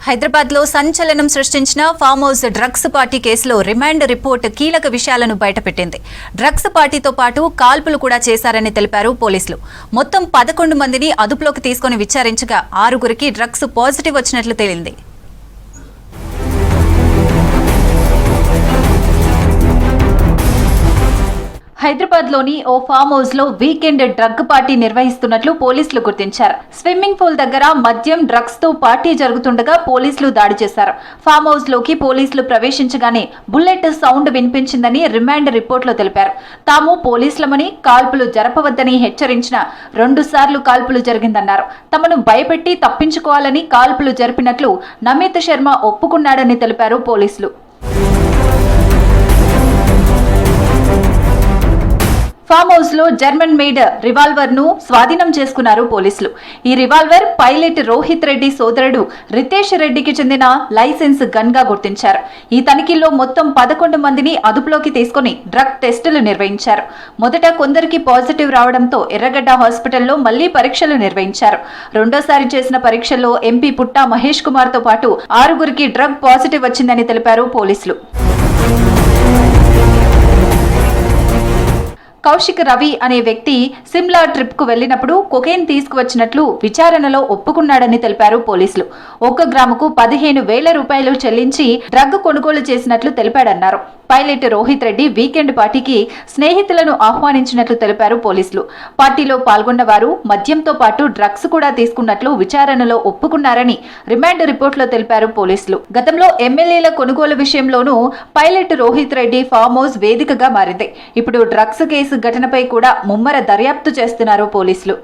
హైదరాబాద్ లో సంచలనం సృష్టించిన ఫామ్ హౌస్ డ్రగ్స్ పార్టీ కేసులో రిమాండ్ రిపోర్ట్ కీలక విషయాలను బయటపెట్టింది. డ్రగ్స్ పార్టీతో పాటు కాల్పులు కూడా చేశారని తెలిపారు పోలీసులు. మొత్తం 11 మందిని అదుపులోకి తీసుకుని విచారించగా 6గురికి డ్రగ్స్ పాజిటివ్ వచ్చినట్లు తేలింది. హైదరాబాద్ లోని ఓ ఫామ్ హౌస్ లో వీకెండ్ డ్రగ్ పార్టీ నిర్వహిస్తున్నట్లు పోలీసులు గుర్తించారు. స్విమ్మింగ్ పూల్ దగ్గర మద్యం డ్రగ్స్ తో పార్టీ జరుగుతుండగా పోలీసులు దాడి చేశారు. ఫామ్ హౌస్ లోకి పోలీసులు ప్రవేశించగానే బుల్లెట్ సౌండ్ వినిపించిందని రిమాండ్ రిపోర్టులో తెలిపారు. తాము పోలీసులమని, కాల్పులు జరపవద్దని హెచ్చరించిన 2 సార్లు కాల్పులు జరిగిందన్నారు. తమను భయపెట్టి తప్పించుకోవాలని కాల్పులు జరిపినట్లు నమిత్ శర్మ ఒప్పుకున్నాడని తెలిపారు పోలీసులు. ఫామ్ హౌస్ లో జర్మన్ మేడ్ రివాల్వర్ ను స్వాధీనం చేసుకున్నారు పోలీసులు. ఈ రివాల్వర్ పైలట్ రోహిత్ రెడ్డి సోదరుడు రితేష్ రెడ్డికి చెందిన లైసెన్స్ గన్ గా గుర్తించారు. ఈ తనిఖీల్లో మొత్తం 11 మందిని అదుపులోకి తీసుకుని డ్రగ్ టెస్టులు నిర్వహించారు. మొదట కొందరికి పాజిటివ్ రావడంతో ఎర్రగడ్డ హాస్పిటల్లో మళ్లీ పరీక్షలు నిర్వహించారు. రెండోసారి చేసిన పరీక్షల్లో ఎంపీ పుట్టా మహేష్ కుమార్ తో పాటు 6గురికి డ్రగ్ పాజిటివ్ వచ్చిందని తెలిపారు పోలీసులు. కౌశిక్ రవి అనే వ్యక్తి సిమ్లా ట్రిప్ కు వెళ్లినప్పుడు కొకైన్ తీసుకువచ్చినట్లు విచారణలో ఒప్పుకున్నాడని తెలిపారు పోలీసులు. 1 గ్రాముకు 15,000 రూపాయలు చెల్లించి డ్రగ్ కొనుగోలు చేసినట్లు తెలిపాడన్నారు. పైలట్ రోహిత్ రెడ్డి వీకెండ్ పార్టీకి స్నేహితులను ఆహ్వానించినట్లు తెలిపారు పోలీసులు. పార్టీలో పాల్గొన్న వారు మద్యంతో పాటు డ్రగ్స్ కూడా తీసుకున్నట్లు విచారణలో ఒప్పుకున్నారని రిమాండ్ రిపోర్టులో తెలిపారు పోలీసులు. గతంలో ఎమ్మెల్యేల కొనుగోలు విషయంలోనూ pilot Rohit Reddy farm house వేదికగా మారింది. ఇప్పుడు డ్రగ్స్ కేసు ఘటనపై కూడా ముమ్మర దర్యాప్తు చేస్తున్నారు పోలీసులు.